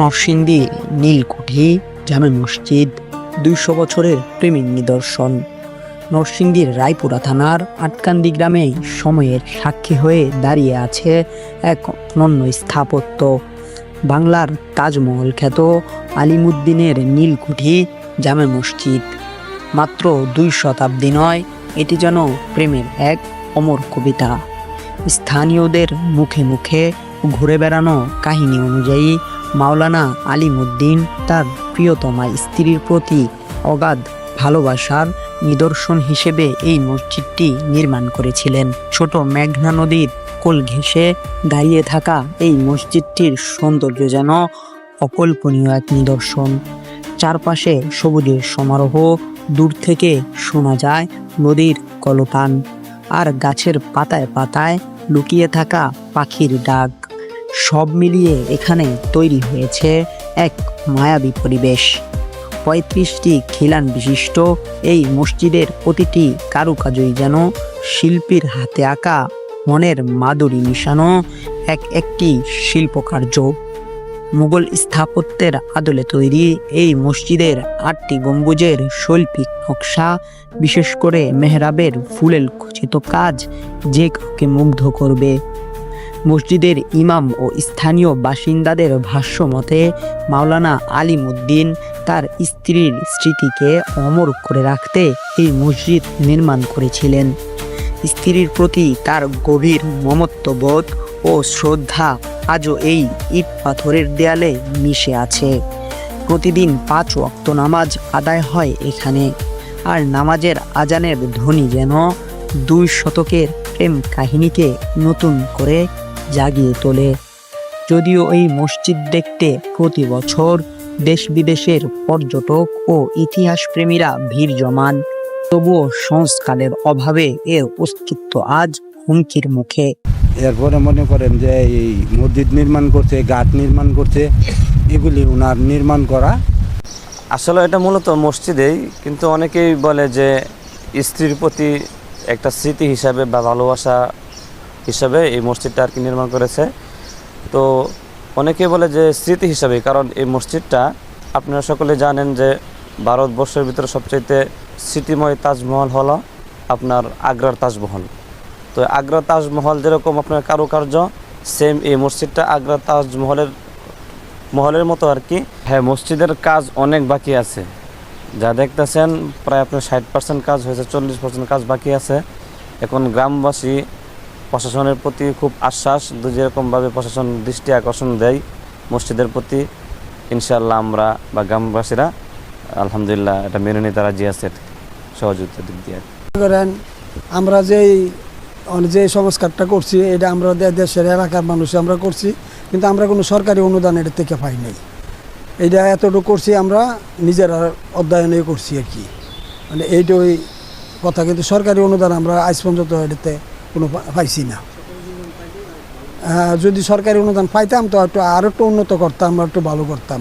নরসিংদী নীলকুঠি জামে মসজিদ ২০০ বছরের প্রেমের নিদর্শন। নরসিংদীর রায়পুরা থানার আটকান্দি গ্রামে সময়ের সাক্ষী হয়ে দাঁড়িয়ে আছে এক অনন্য স্থাপত্য। বাংলার তাজমহল খ্যাত আলিমুদ্দিনের নীলকুঠি জামে মসজিদ। মাত্র ২ শতাব্দী নয়, এটি যেন প্রেমের এক অমর কবিতা। স্থানীয়দের মুখে মুখে ঘুরে বেড়ানো কাহিনী অনুযায়ী মাওলানা আলিমুদ্দিন তার প্রিয়তমা স্ত্রীর প্রতি অগাধ ভালোবাসার নিদর্শন হিসেবে এই মসজিদটি নির্মাণ করেছিলেন। ছোট মেঘনা নদীর কোল ঘেঁষে দাঁড়িয়ে থাকা এই মসজিদটির সৌন্দর্য যেন অকল্পনীয় এক নিদর্শন। চারপাশে সবুজের সমারোহ, দূর থেকে শোনা যায় নদীর কলতান, আর গাছের পাতায় পাতায় লুকিয়ে থাকা পাখির ডাক। সব মিলিয়ে এখানে তৈরি হয়েছে এক মায়াবী পরিবেশ। ৩৫টি খিলান বিশিষ্ট এই মসজিদের প্রতিটি কারুকাজই যেন শিল্পীর হাতে আঁকা মনের মাধুরী মিশানো একটি শিল্পকার্য। মুঘল স্থাপত্যের আদলে তৈরি এই মসজিদের ৮টি গম্বুজের শৈল্পিক নকশা, বিশেষ করে মেহরাবের ফুলেল খচিত কাজ যে কাউকে মুগ্ধ করবে। মসজিদের ইমাম ও স্থানীয় বাসিন্দাদের ভাষ্য মতে, মাওলানা আলিমুদ্দিন তার স্ত্রীর স্মৃতিকে অমর করে রাখতে এই মসজিদ নির্মাণ করেছিলেন। স্ত্রীর প্রতি তার গভীর মমত্ববোধ ও শ্রদ্ধা আজও এই ইট পাথরের দেয়ালে মিশে আছে। প্রতিদিন ৫ ওয়াক্ত নামাজ আদায় হয় এখানে, আর নামাজের আজানের ধ্বনি যেন ২ শতকের প্রেম কাহিনীকে নতুন করে জাগিয়ে তোলে। যদিও এই মসজিদ দেখতে প্রতি বছর দেশ বিদেশের পর্যটক ও ইতিহাস প্রেমীরা ভিড় জমান, তবুও সংস্কারের অভাবে এর অস্তিত্ব আজ হুমকির মুখে। এরপরে মনে করেন যে এই মসজিদ নির্মাণ করছে, ঘাট নির্মাণ করছে, এগুলি ওনার নির্মাণ করা। আসলে এটা মূলত মসজিদেই, কিন্তু অনেকেই বলে যে স্ত্রীর প্রতি একটা স্মৃতি হিসাবে বা ভালোবাসা হিসাবে এই মসজিদটা আর কি নির্মাণ করেছে। তো অনেকে বলে যে স্মৃতি হিসাবে, কারণ এই মসজিদটা আপনারা সকলে জানেন যে ভারতবর্ষের ভিতরে সবচাইতে স্মৃতিময় তাজমহল হলো আপনার আগ্রার তাজমহল। তো আগ্রার তাজমহল যেরকম আপনার কারুকার্য, সেম এই মসজিদটা আগ্রার তাজমহলের মতো আর কি। হ্যাঁ, মসজিদের কাজ অনেক বাকি আছে, যা দেখতেছেন প্রায় আপনার 60% কাজ হয়েছে, 40% কাজ বাকি আছে। এখন গ্রামবাসী প্রশাসনের প্রতি খুব আশ্বাস, যেরকমভাবে প্রশাসন দৃষ্টি আকর্ষণ দেয় মসজিদের প্রতি, ইনশাআল্লাহ আমরা বা গ্রামবাসীরা আলহামদুলিল্লাহ এটা মেনে নিতে রাজি আছে সহযোগিতার দিক দিয়ে। করেন আমরা যে সংস্কারটা করছি, এটা আমরা দেশের এলাকার মানুষ আমরা করছি, কিন্তু আমরা কোনো সরকারি অনুদান এটা থেকে পাই নাই। এটা এতটুকু করছি আমরা নিজেরা অধ্যয়নে করছি আর কি, মানে এইটাই কথা। কিন্তু সরকারি অনুদান আমরা আজ পর্যন্ত এটাতে কোনো পাইছি না। যদি সরকারি অনুদান পাইতাম তো একটু আরও একটু উন্নত করতাম, একটু ভালো করতাম।